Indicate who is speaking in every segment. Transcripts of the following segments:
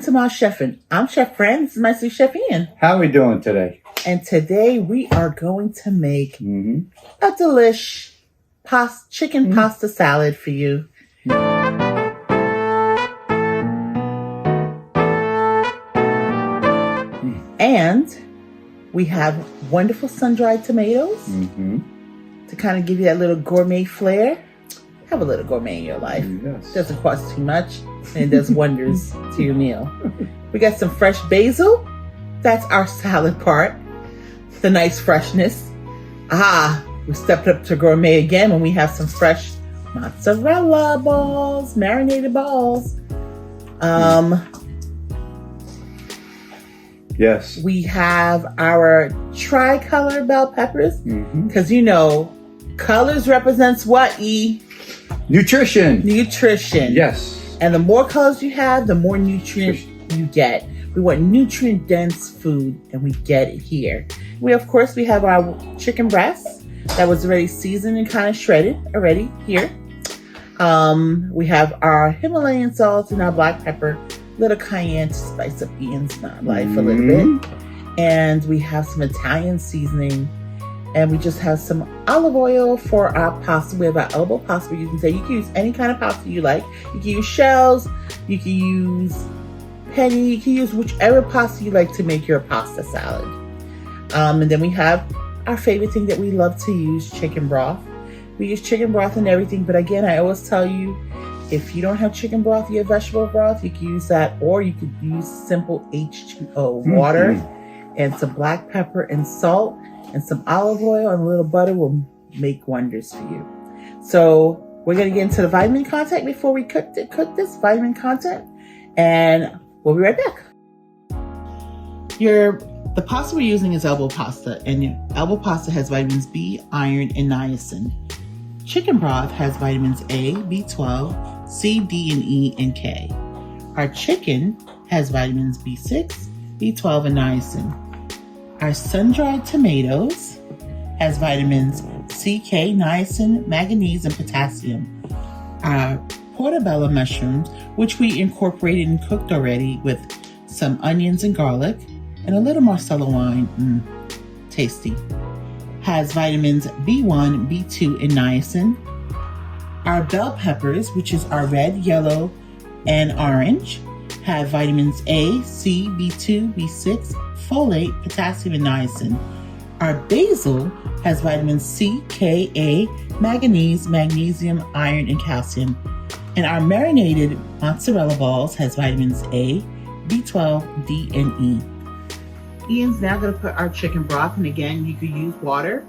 Speaker 1: Welcome to my chefing. I'm Chef Fran. This is my sous chef Ian.
Speaker 2: How are we doing today?
Speaker 1: And today we are going to make a delish chicken pasta salad for you. And we have wonderful sun-dried tomatoes to kind of give you that little gourmet flair. Have a little gourmet in your life.
Speaker 2: Yes.
Speaker 1: Doesn't cost too much and it does wonders to your meal. We got some fresh basil. That's our salad part. The nice freshness. We stepped up to gourmet again when we have some fresh mozzarella balls, marinated balls.
Speaker 2: Yes.
Speaker 1: We have our tricolor bell peppers because you know colors represents what, E?
Speaker 2: Nutrition.
Speaker 1: Yes. And the more colors you have, the more nutrients you get. We want nutrient dense food and we get it here. We have our chicken breast that was already seasoned and kind of shredded already here. We have our Himalayan salt and our black pepper, little cayenne to spice up Ian's life a little bit. And we have some Italian seasoning. And we just have some olive oil for our pasta. We have our elbow pasta. You can use any kind of pasta you like. You can use shells. You can use penny. You can use whichever pasta you like to make your pasta salad. And then we have our favorite thing that we love to use, chicken broth. We use chicken broth and everything. But again, I always tell you, if you don't have chicken broth, you have vegetable broth, you can use that. Or you could use simple H2O water and some black pepper and salt. And some olive oil and a little butter will make wonders for you. So we're going to get into the vitamin content before we cook this vitamin content. And we'll be right back. The pasta we're using is elbow pasta. And your elbow pasta has vitamins B, iron, and niacin. Chicken broth has vitamins A, B12, C, D, and E, and K. Our chicken has vitamins B6, B12, and niacin. Our sun-dried tomatoes has vitamins C, K, niacin, manganese, and potassium. Our portobello mushrooms, which we incorporated and cooked already with some onions and garlic and a little Marcello wine, tasty, has vitamins B1, B2, and niacin. Our bell peppers, which is our red, yellow, and orange, have vitamins A, C, B2, B6, folate, potassium, and niacin. Our basil has vitamins C, K, A, manganese, magnesium, iron, and calcium. And our marinated mozzarella balls has vitamins A, B12, D, and E. Ian's now going to put our chicken broth, and again, you could use water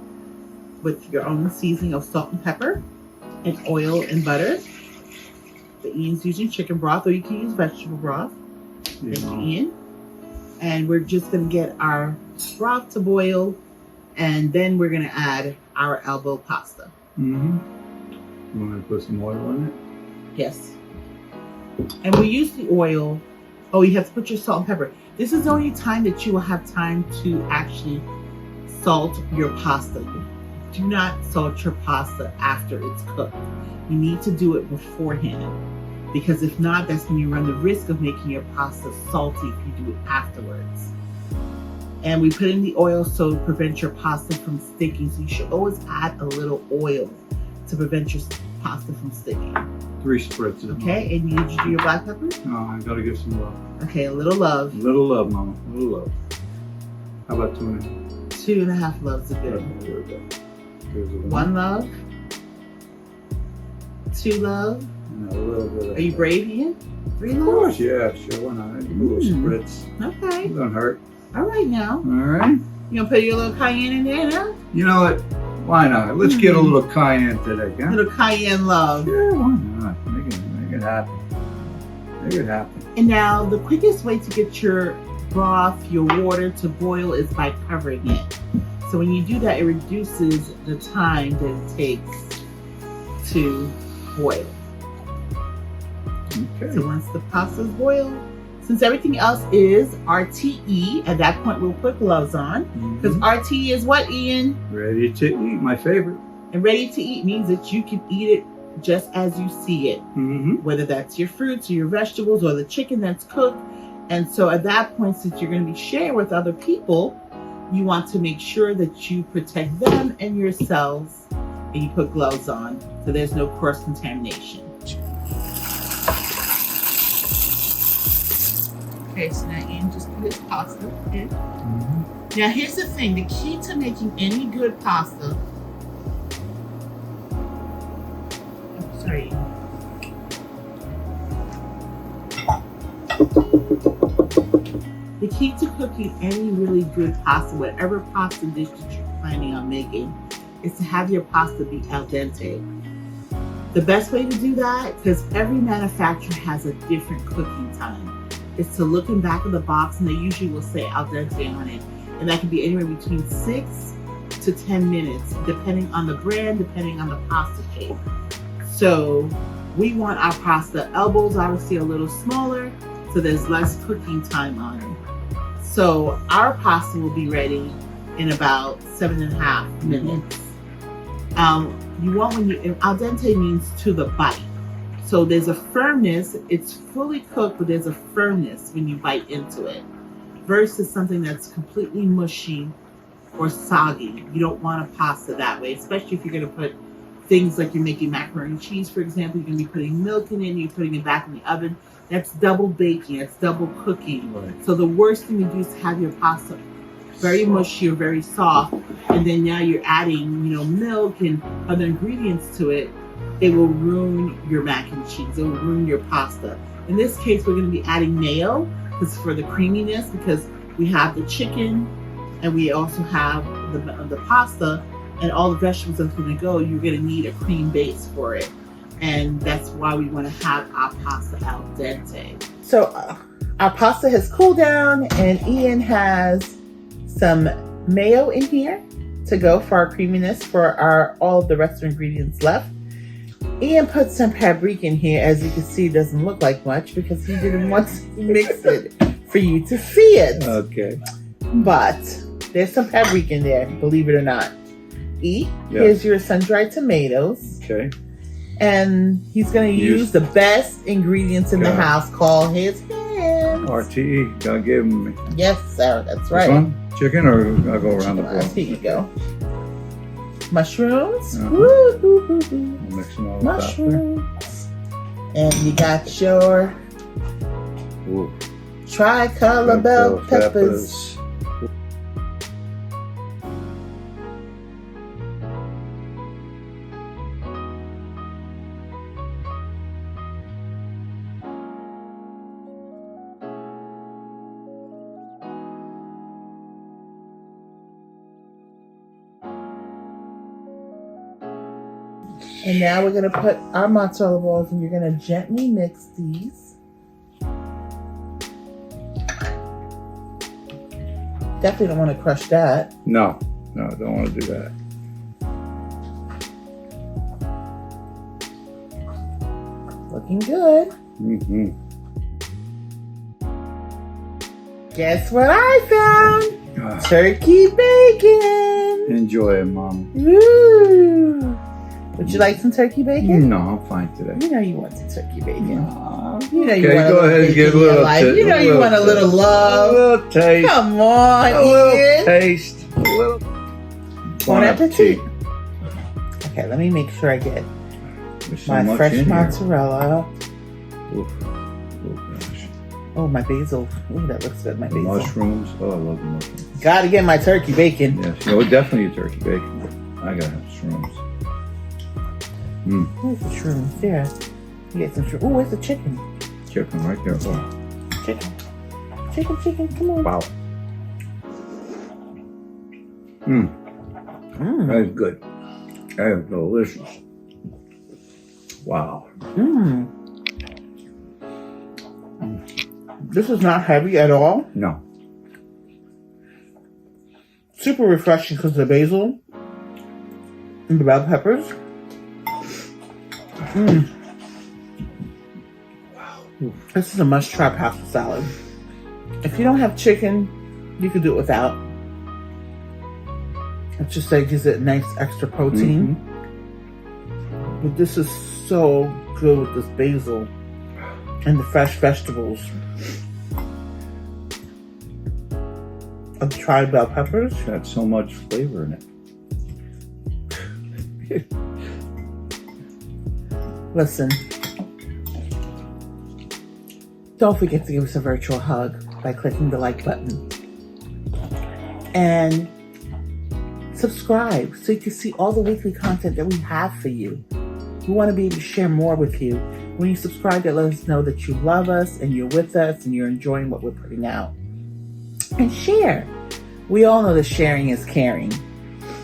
Speaker 1: with your own seasoning of salt and pepper and oil and butter. But Ian's using chicken broth, or you can use vegetable broth. Thank you, Ian. And we're just going to get our broth to boil, and then we're going to add our elbow pasta.
Speaker 2: You want to put some oil in it?
Speaker 1: Yes. And we use the oil. Oh, you have to put your salt and pepper. This is the only time that you will have time to actually salt your pasta. Do not salt your pasta after it's cooked. You need to do it beforehand. Because if not, that's when you run the risk of making your pasta salty if you do it afterwards. And we put in the oil so to prevent your pasta from sticking. So you should always add a little oil to prevent your pasta from sticking.
Speaker 2: 3 spritz.
Speaker 1: Okay, and did you do your black pepper?
Speaker 2: No, I gotta give some love.
Speaker 1: Okay, a little love.
Speaker 2: Little love, Mama. Little love. How about 2.5?
Speaker 1: 2.5 loves are good.
Speaker 2: There we go. There's
Speaker 1: 1 love. 2 love.
Speaker 2: A little bit.
Speaker 1: Are you brave, Ian? 3 loves?
Speaker 2: Of course, yeah, sure. Why not? A little spritz.
Speaker 1: Okay.
Speaker 2: It don't hurt.
Speaker 1: All right now.
Speaker 2: All right.
Speaker 1: You gonna put your little cayenne in there now?
Speaker 2: You know what? Why not? Let's get a little cayenne today, huh?
Speaker 1: Little cayenne love.
Speaker 2: Yeah, why not? Make it happen. Make it happen.
Speaker 1: And now the quickest way to get your broth, your water to boil is by covering it. So when you do that, it reduces the time that it takes to boil.
Speaker 2: Okay.
Speaker 1: So once the pasta's boiled, since everything else is RTE, at that point we'll put gloves on. Because RTE is what, Ian?
Speaker 2: Ready to eat, my favorite.
Speaker 1: And ready to eat means that you can eat it just as you see it. Whether that's your fruits or your vegetables or the chicken that's cooked. And so at that point, since you're going to be sharing with other people, you want to make sure that you protect them and yourselves, and you put gloves on so there's no cross-contamination. Okay, so now Ian just put his pasta in. Now here's the thing, the key to making any good pasta, the key to cooking any really good pasta, whatever pasta dish that you're planning on making, is to have your pasta be al dente. The best way to do that, because every manufacturer has a different cooking time, is to look in back of the box, and they usually will say al dente on it. And that can be anywhere between 6 to 10 minutes, depending on the brand, depending on the pasta shape. So we want our pasta elbows obviously a little smaller, so there's less cooking time on it. So our pasta will be ready in about 7.5 minutes. You want al dente means to the bite. So there's a firmness, it's fully cooked, but there's a firmness when you bite into it, versus something that's completely mushy or soggy. You don't want a pasta that way, especially if you're gonna put things like you're making macaroni and cheese, for example. You're gonna be putting milk in it, you're putting it back in the oven. That's double baking, that's double cooking.
Speaker 2: Right.
Speaker 1: So the worst thing to do is to have your pasta very mushy or very soft, and then now you're adding, milk and other ingredients to it. It will ruin your mac and cheese. It will ruin your pasta. In this case, we're going to be adding mayo because for the creaminess, because we have the chicken and we also have the pasta and all the vegetables that's going to go. You're going to need a cream base for it. And that's why we want to have our pasta al dente. So our pasta has cooled down, and Ian has some mayo in here to go for our creaminess for all of the rest of the ingredients left. Ian put some paprika in here. As you can see, it doesn't look like much because he didn't want to mix it for you to see it.
Speaker 2: Okay.
Speaker 1: But there's some paprika in there, believe it or not. Here's your sun-dried tomatoes.
Speaker 2: Okay.
Speaker 1: And he's going to use the best ingredients in the house. Call his hands.
Speaker 2: RTE. Gotta give him.
Speaker 1: Yes, sir. That's right.
Speaker 2: This one? Chicken, or I'll go around the board?
Speaker 1: Here you go. Mushrooms.
Speaker 2: We'll mix them all up
Speaker 1: Mushrooms. And you got your tricolor bell peppers. And now we're going to put our mozzarella balls, and you're going to gently mix these. Definitely don't want to crush that.
Speaker 2: No, don't want to do that.
Speaker 1: Looking good.
Speaker 2: Mm-hmm.
Speaker 1: Guess what I found? Turkey bacon.
Speaker 2: Enjoy it, Mom.
Speaker 1: Woo! Would you like some turkey bacon?
Speaker 2: No, I'm fine today.
Speaker 1: You know you want some turkey bacon.
Speaker 2: No.
Speaker 1: You know you
Speaker 2: Okay,
Speaker 1: want
Speaker 2: go ahead and get a little
Speaker 1: taste. You know you want a little love.
Speaker 2: A little taste.
Speaker 1: Come on,
Speaker 2: A little
Speaker 1: Ian.
Speaker 2: taste. A little.
Speaker 1: Bon appetit. Okay, let me make sure I get my fresh mozzarella.
Speaker 2: Oof. Oh, gosh.
Speaker 1: Oh, my basil. Ooh, that looks good. My basil.
Speaker 2: Mushrooms. Oh, I love the mushrooms.
Speaker 1: Gotta get my turkey bacon.
Speaker 2: Yes, definitely a turkey bacon. I gotta have shrooms.
Speaker 1: Where's the shrooms? There. You get some shrooms. Oh, where's the chicken?
Speaker 2: Chicken right there. Oh.
Speaker 1: Chicken. Come on.
Speaker 2: Wow. That is good. That is delicious. Wow.
Speaker 1: This is not heavy at all.
Speaker 2: No.
Speaker 1: Super refreshing because of the basil and the bell peppers. Wow. This is a must-try pasta salad. If you don't have chicken, you could do it without. It just gives it a nice extra protein. But this is so good with this basil and the fresh vegetables. I've tried bell peppers.
Speaker 2: It's got so much flavor in it.
Speaker 1: Listen, don't forget to give us a virtual hug by clicking the like button. And subscribe so you can see all the weekly content that we have for you. We want to be able to share more with you. When you subscribe, that let us know that you love us and you're with us and you're enjoying what we're putting out. And share. We all know that sharing is caring.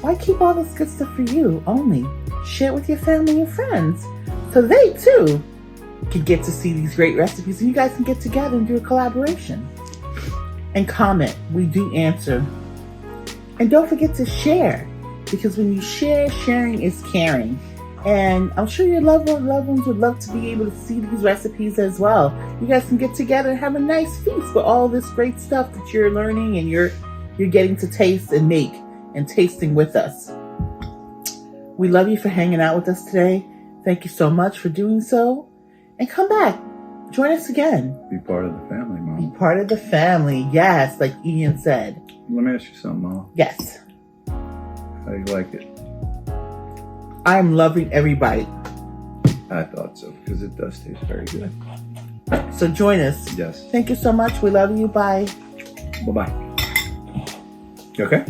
Speaker 1: Why keep all this good stuff for you only? Share it with your family and friends so they too can get to see these great recipes and you guys can get together and do a collaboration. And comment. We do answer. And don't forget to share, because when you share, sharing is caring. And I'm sure your loved ones would love to be able to see these recipes as well. You guys can get together and have a nice feast with all this great stuff that you're learning and you're getting to taste and make and tasting with us. We love you for hanging out with us today. Thank you so much for doing so. And come back. Join us again.
Speaker 2: Be part of the family, Mom.
Speaker 1: Be part of the family. Yes, like Ian said.
Speaker 2: Let me ask you something, Mom.
Speaker 1: Yes.
Speaker 2: How do you like it?
Speaker 1: I'm loving every bite.
Speaker 2: I thought so, because it does taste very good.
Speaker 1: So join us.
Speaker 2: Yes.
Speaker 1: Thank you so much. We love you. Bye.
Speaker 2: Bye-bye. You okay?